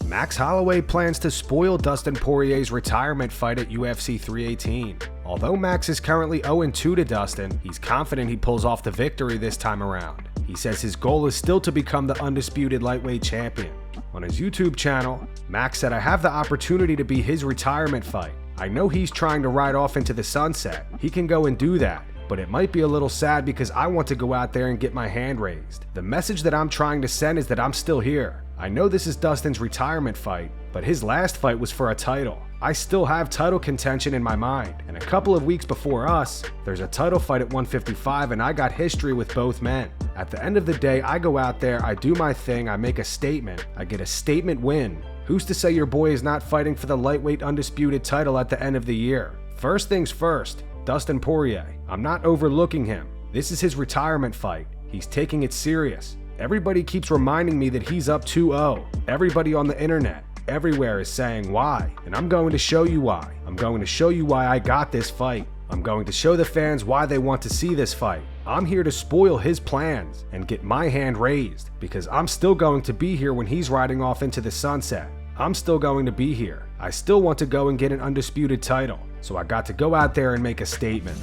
Max Holloway plans to spoil Dustin Poirier's retirement fight at UFC 318. Although Max is currently 0-2 to Dustin, he's confident he pulls off the victory this time around. He says his goal is still to become the undisputed lightweight champion. On his YouTube channel, Max said, "I have the opportunity to be his retirement fight. I know he's trying to ride off into the sunset. He can go and do that. But it might be a little sad because I want to go out there and get my hand raised. The message that I'm trying to send is that I'm still here. I know this is Dustin's retirement fight, but his last fight was for a title. I still have title contention in my mind, and a couple of weeks before us, there's a title fight at 155 and I got history with both men. At the end of the day, I go out there, I do my thing, I make a statement, I get a statement win. Who's to say your boy is not fighting for the lightweight undisputed title at the end of the year? First things first, Dustin Poirier. I'm not overlooking him. This is his retirement fight. He's taking it serious. Everybody keeps reminding me that he's up 2-0. Everybody on the internet, everywhere is saying why, and I'm going to show you why. I'm going to show you why I got this fight. I'm going to show the fans why they want to see this fight. I'm here to spoil his plans and get my hand raised because I'm still going to be here when he's riding off into the sunset. I'm still going to be here. I still want to go and get an undisputed title, so I got to go out there and make a statement."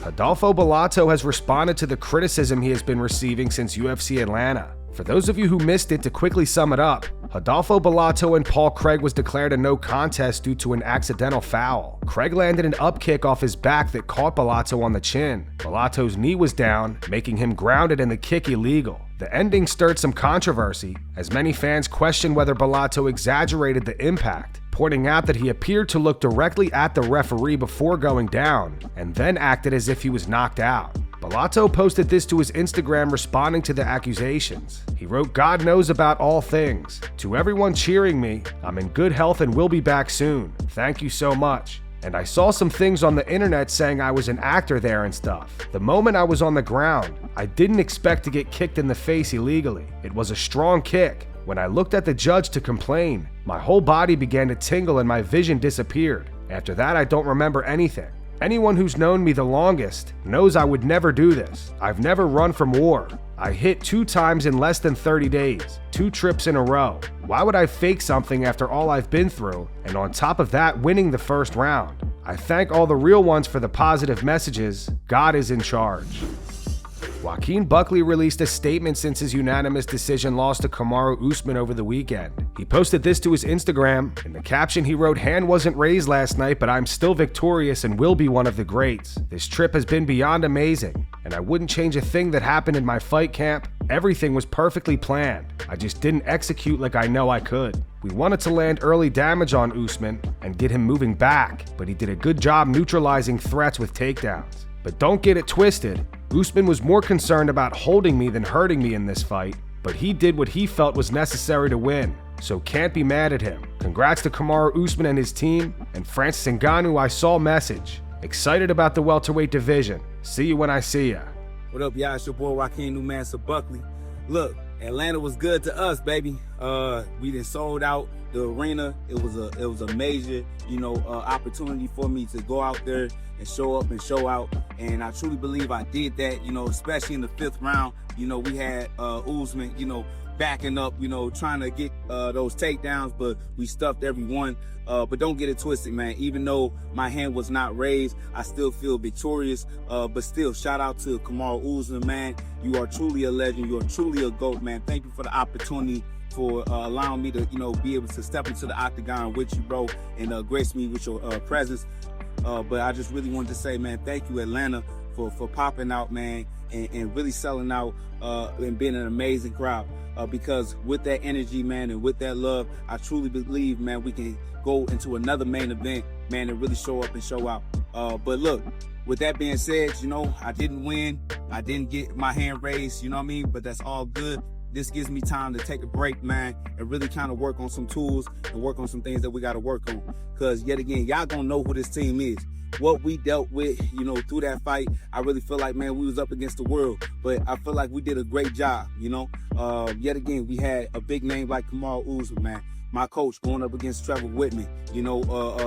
Rodolfo Bellato has responded to the criticism he has been receiving since UFC Atlanta. For those of you who missed it, to quickly sum it up, Rodolfo Bellato and Paul Craig was declared a no contest due to an accidental foul. Craig landed an up kick off his back that caught Bellato on the chin. Bellato's knee was down, making him grounded and the kick illegal. The ending stirred some controversy, as many fans questioned whether Bellato exaggerated the impact, pointing out that he appeared to look directly at the referee before going down, and then acted as if he was knocked out. Bellato posted this to his Instagram responding to the accusations. He wrote, "God knows about all things. To everyone cheering me, I'm in good health and will be back soon. Thank you so much. And I saw some things on the internet saying I was an actor there and stuff. The moment I was on the ground, I didn't expect to get kicked in the face illegally. It was a strong kick. When I looked at the judge to complain, my whole body began to tingle and my vision disappeared. After that, I don't remember anything. Anyone who's known me the longest knows I would never do this. I've never run from war. I hit 2 times in less than 30 days, 2 trips in a row. Why would I fake something after all I've been through, and on top of that, winning the first round? I thank all the real ones for the positive messages. God is in charge." Joaquin Buckley released a statement since his unanimous decision loss to Kamaru Usman over the weekend. He posted this to his Instagram. In the caption, he wrote, "Hand wasn't raised last night, but I'm still victorious and will be one of the greats. This trip has been beyond amazing, and I wouldn't change a thing that happened in my fight camp. Everything was perfectly planned. I just didn't execute like I know I could. We wanted to land early damage on Usman and get him moving back, but he did a good job neutralizing threats with takedowns. But don't get it twisted. Usman was more concerned about holding me than hurting me in this fight, but he did what he felt was necessary to win, so can't be mad at him. Congrats to Kamaru Usman and his team, and Francis Ngannou, I saw message. Excited about the welterweight division. See you when I see ya." What up, y'all? It's your boy Joaquin Buckley. Look, Atlanta was good to us, baby. We done sold out the arena. It was a major, opportunity for me to go out there and show up and show out. And I truly believe I did that, especially in the 5th round. We had Usman, backing up, trying to get those takedowns, but we stuffed every one. But don't get it twisted, man. Even though my hand was not raised, I still feel victorious. But still, shout out to Kamaru Usman, man. You are truly a legend. You are truly a GOAT, man. Thank you for the opportunity, for allowing me to, be able to step into the octagon with you, bro, and grace me with your presence. But I just really wanted to say, man, thank you, Atlanta, for popping out, man, and really selling out and being an amazing crowd. Because with that energy, man, and with that love, I truly believe, man, we can go into another main event, man, and really show up and show out. But look, with that being said, I didn't win. I didn't get my hand raised, but that's all good. This gives me time to take a break, man, and really kind of work on some tools and work on some things that we got to work on. Because, yet again, y'all gonna know who this team is. What we dealt with, through that fight, I really feel like, man, we was up against the world. But I feel like we did a great job, Yet again, we had a big name like Kamaru Usman, man. My coach going up against Trevor Whitman,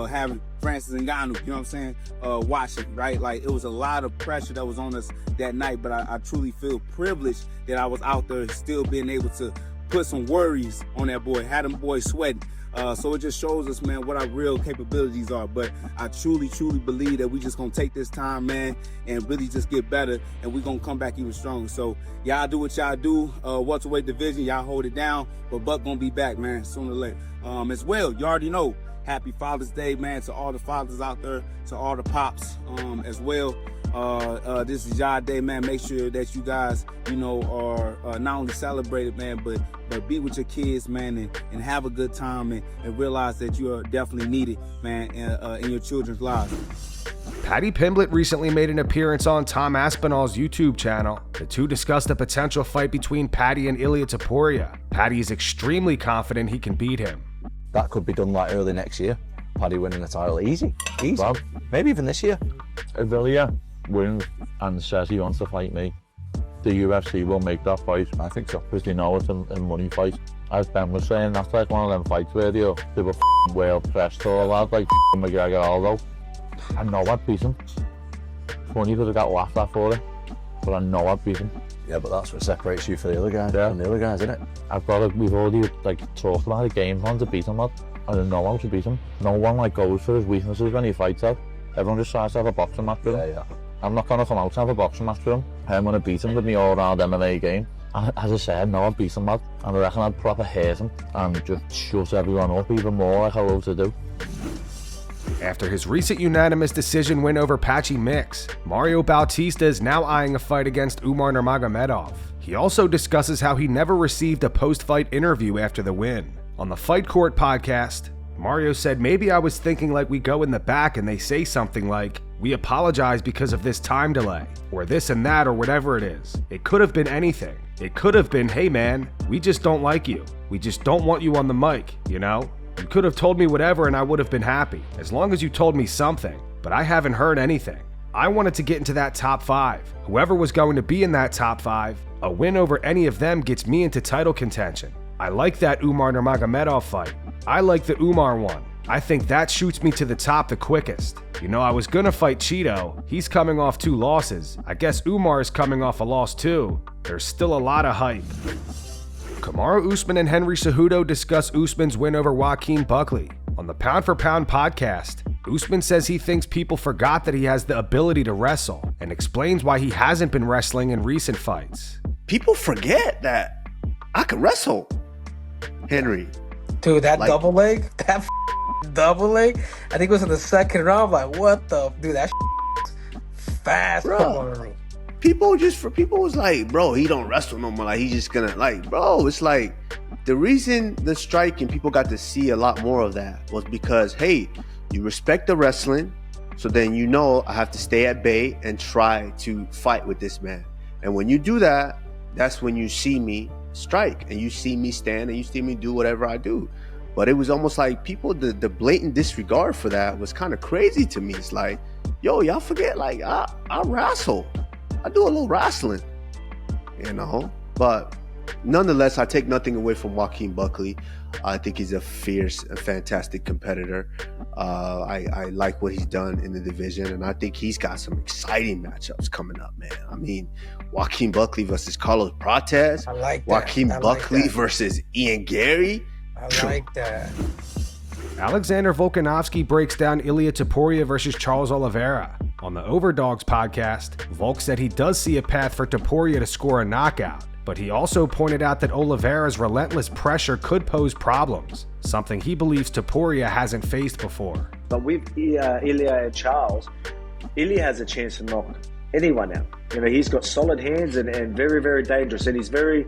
having Francis Ngannou, watching, right? Like, it was a lot of pressure that was on us that night, but I truly feel privileged that I was out there still being able to put some worries on that boy, had them boys sweating. So it just shows us, man, what our real capabilities are. But I truly, truly believe that we just gonna take this time, man, and really just get better, and we gonna come back even stronger. So y'all do what y'all do. Welterweight division, y'all hold it down. But Buck gonna be back, man, sooner or later. As well, you already know, happy Father's Day, man, to all the fathers out there, to all the pops, as well. This is y'all day, man. Make sure that you guys, you know, are not only celebrated, man, but be with your kids, man, and have a good time, and realize that you are definitely needed, man, in your children's lives. Paddy Pimblett recently made an appearance on Tom Aspinall's YouTube channel. The two discussed a potential fight between Paddy and Ilia Topuria. Paddy is extremely confident he can beat him. That could be done like early next year. Paddy winning the title, easy. Well, maybe even this year. If Ilia wins and says he wants to fight me, the UFC will make that fight. I think so. Because they know it's a money fight. As Ben was saying, that's like one of them fights where they were world press tour lads like McGregor, Aldo. I know I'd beat him. Funny that I got laughed at for it, but I know I'd beat him. Yeah, but that's what separates you for the other guys. Yeah. From the other guys, isn't it? We've already talked about a game plan to beat him, lad. I don't know how to beat him. No one goes for his weaknesses when he fights out. Everyone just tries to have a boxing match with him. Yeah. I'm not going to come out to have a boxing match with him. I'm going to beat him with my all-round MMA game. And as I said, no, I'd beat him, lad. And I reckon I'd proper hate him and just shut everyone up even more like I love to do. After his recent unanimous decision win over Patchy Mix, Mario Bautista is now eyeing a fight against Umar Nurmagomedov. He also discusses how he never received a post-fight interview after the win. On the Fight Court podcast, Mario said, "Maybe I was thinking like we go in the back and they say something like, 'We apologize because of this time delay,' or this and that, or whatever it is. It could have been anything. It could have been, 'Hey man, we just don't like you. We just don't want you on the mic,' you know? You could have told me whatever and I would have been happy, as long as you told me something, but I haven't heard anything. I wanted to get into that top 5. Whoever was going to be in that top 5, a win over any of them gets me into title contention. I like that Umar Nurmagomedov fight. I like the Umar one. I think that shoots me to the top the quickest. You know, I was gonna fight Cheeto. He's coming off 2 losses. I guess Umar is coming off a loss too. There's still a lot of hype." Kamaru Usman and Henry Cejudo discuss Usman's win over Joaquin Buckley. On the Pound for Pound podcast, Usman says he thinks people forgot that he has the ability to wrestle, and explains why he hasn't been wrestling in recent fights. People forget that I can wrestle, Henry. Dude, that double leg, double leg, I think it was in the second round. Like, what the, dude, that fast. Bro, people was like, bro, he don't wrestle no more. Like, he's just gonna, like, bro, it's like, the reason the striking people got to see a lot more of that was because, hey, you respect the wrestling, so then you know I have to stay at bay and try to fight with this man. And when you do that, that's when you see me strike, and you see me stand, and you see me do whatever I do. But it was almost like people, the blatant disregard for that was kind of crazy to me. It's like, yo, y'all forget, like, I wrestle. I do a little wrestling, you know? But nonetheless, I take nothing away from Joaquin Buckley. I think he's a fierce and fantastic competitor. I like what he's done in the division, and I think he's got some exciting matchups coming up, man. I mean, Joaquin Buckley versus Carlos Prates. I like that. Joaquin Buckley versus Ian Gary. I like that. Alexander Volkanovski breaks down Ilia Topuria versus Charles Oliveira. On the Overdogs podcast, Volk said he does see a path for Topuria to score a knockout, but he also pointed out that Oliveira's relentless pressure could pose problems, something he believes Topuria hasn't faced before. But with Ilia and Charles, Ilia has a chance to knock anyone out. You know, he's got solid hands and very, very dangerous, and he's very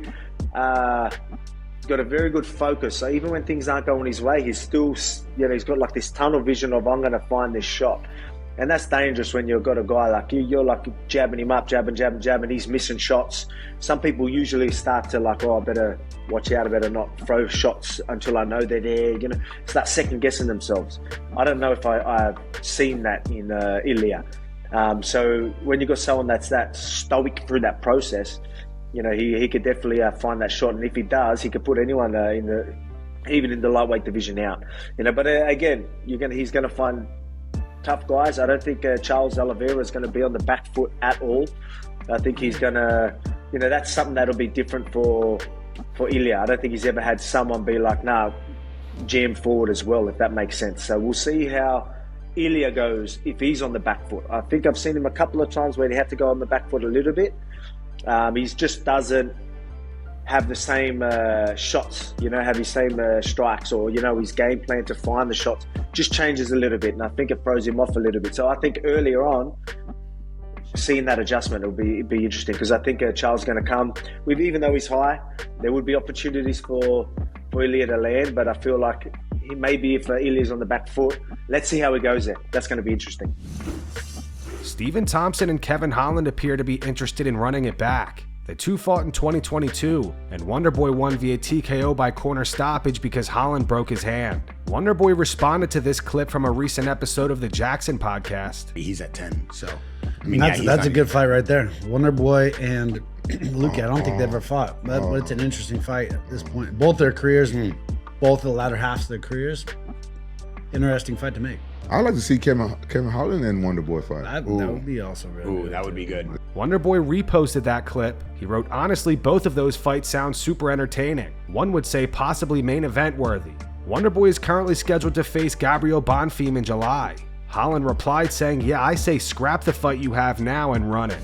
got a very good focus. So even when things aren't going his way, he's still, you know, he's got like this tunnel vision of, I'm going to find this shot. And that's dangerous when you've got a guy like you. You're like jabbing him up, jabbing, he's missing shots. Some people usually start to like, oh, I better watch out, I better not throw shots until I know they're there, you know, start second guessing themselves. I don't know if I've seen that in Ilia. So when you've got someone that's that stoic through that process, you know, he could definitely find that shot. And if he does, he could put anyone even in the lightweight division out. You know, but again, he's going to find tough guys. I don't think Charles Oliveira is going to be on the back foot at all. I think he's going to, you know, that's something that'll be different for for Ilia. I don't think he's ever had someone be like, nah, jam forward as well, if that makes sense. So we'll see how Ilia goes if he's on the back foot. I think I've seen him a couple of times where he had to go on the back foot a little bit. He just doesn't have the same shots, have his same strikes, or, his game plan to find the shots just changes a little bit. And I think it throws him off a little bit. So I think earlier on, seeing that adjustment will be interesting, because I think Charles is going to come with, even though he's high, there would be opportunities for Ilia to land, but I feel like maybe if Ilia's on the back foot, let's see how he goes there. That's going to be interesting. Stephen Thompson and Kevin Holland appear to be interested in running it back. The two fought in 2022, and Wonderboy won via TKO by corner stoppage because Holland broke his hand. Wonderboy responded to this clip from a recent episode of the Jackson podcast. He's at 10, so that's a good fight right there. Wonderboy and Luke, I don't think they've ever fought, but it's an interesting fight at this point. Both their careers, both the latter halves of their careers, interesting fight to make. I'd like to see Kevin Holland and Wonderboy fight. That would be also really good. That would be good. Wonderboy reposted that clip. He wrote, honestly, both of those fights sound super entertaining. One would say possibly main event worthy. Wonderboy is currently scheduled to face Gabriel Bonfim in July. Holland replied saying, yeah, I say scrap the fight you have now and run it.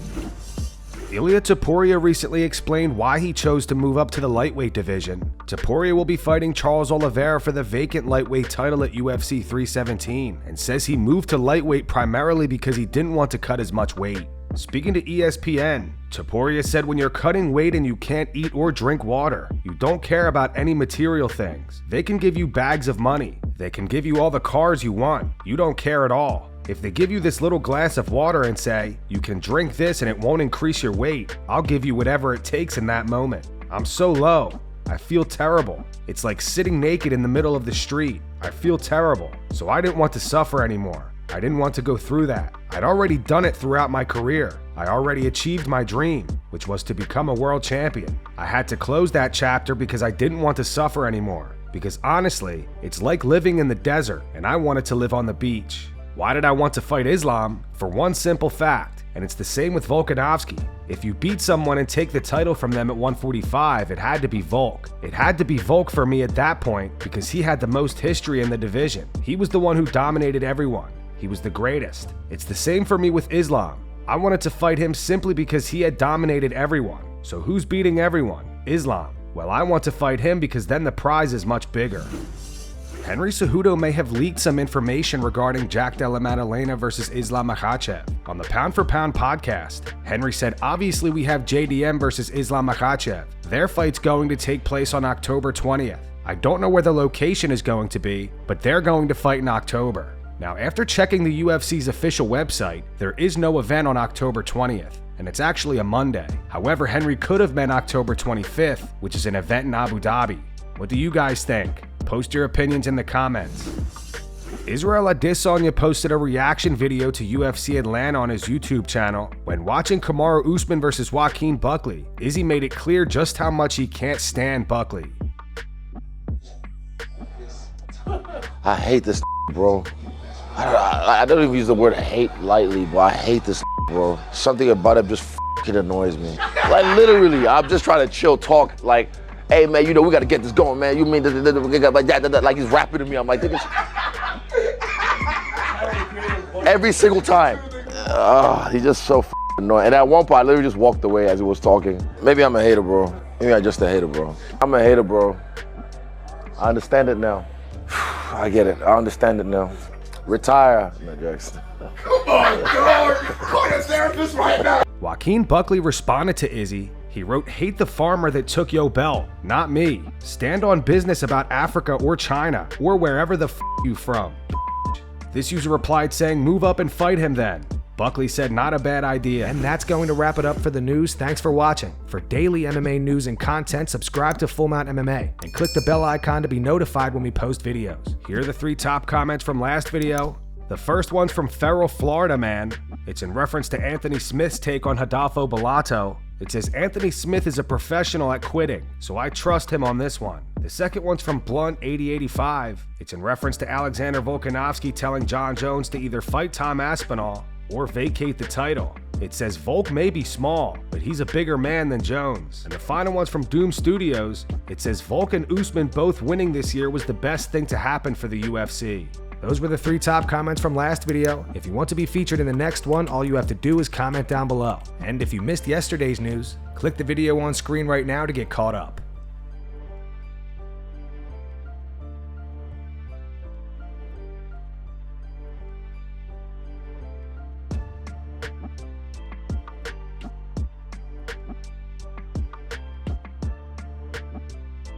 Ilia Topuria recently explained why he chose to move up to the lightweight division. Topuria will be fighting Charles Oliveira for the vacant lightweight title at UFC 317, and says he moved to lightweight primarily because he didn't want to cut as much weight. Speaking to ESPN, Topuria said when you're cutting weight and you can't eat or drink water, you don't care about any material things. They can give you bags of money. They can give you all the cars you want. You don't care at all. If they give you this little glass of water and say, you can drink this and it won't increase your weight, I'll give you whatever it takes in that moment. I'm so low. I feel terrible. It's like sitting naked in the middle of the street. I feel terrible. So I didn't want to suffer anymore. I didn't want to go through that. I'd already done it throughout my career. I already achieved my dream, which was to become a world champion. I had to close that chapter because I didn't want to suffer anymore. Because honestly, it's like living in the desert and I wanted to live on the beach. Why did I want to fight Islam? For one simple fact, and it's the same with Volkanovski. If you beat someone and take the title from them at 145, it had to be Volk. It had to be Volk for me at that point because he had the most history in the division. He was the one who dominated everyone. He was the greatest. It's the same for me with Islam. I wanted to fight him simply because he had dominated everyone. So who's beating everyone? Islam. Well, I want to fight him because then the prize is much bigger. Henry Cejudo may have leaked some information regarding Jack Della Maddalena versus Islam Makhachev. On the Pound for Pound podcast, Henry said, obviously we have JDM versus Islam Makhachev. Their fight's going to take place on October 20th. I don't know where the location is going to be, but they're going to fight in October. Now, after checking the UFC's official website, there is no event on October 20th, and it's actually a Monday. However, Henry could have meant October 25th, which is an event in Abu Dhabi. What do you guys think? Post your opinions in the comments. Israel Adesanya posted a reaction video to UFC Atlanta on his YouTube channel. When watching Kamaru Usman versus Joaquin Buckley, Izzy made it clear just how much he can't stand Buckley. I hate this bro. I don't even use the word hate lightly, but I hate this bro. Something about it just fucking annoys me. Like literally, I'm just trying to chill, talk like, hey man, we gotta get this going, man. You mean like that, like he's rapping to me. I'm like, every single time. He's just so annoying. And at one point, I literally just walked away as he was talking. Maybe I'm a hater, bro. Maybe I'm just a hater, bro. I'm a hater, bro. I understand it now. I get it. I understand it now. Retire. No, Jackson. Come on, dog. Call your therapist right now. Joaquin Buckley responded to Izzy. He wrote, hate the farmer that took yo belt, not me. Stand on business about Africa or China, or wherever the f you from. This user replied saying, move up and fight him then. Buckley said, not a bad idea. And that's going to wrap it up for the news. Thanks for watching. For daily MMA news and content, subscribe to Full Mount MMA and click the bell icon to be notified when we post videos. Here are the 3 top comments from last video. The first one's from Feral Florida Man. It's in reference to Anthony Smith's take on Rodolfo Bellato. It says, Anthony Smith is a professional at quitting, so I trust him on this one. The second one's from Blunt8085. It's in reference to Alexander Volkanovski telling John Jones to either fight Tom Aspinall or vacate the title. It says Volk may be small, but he's a bigger man than Jones. And the final one's from Doom Studios. It says Volk and Usman both winning this year was the best thing to happen for the UFC. Those were the 3 top comments from last video. If you want to be featured in the next one, all you have to do is comment down below. And if you missed yesterday's news, click the video on screen right now to get caught up.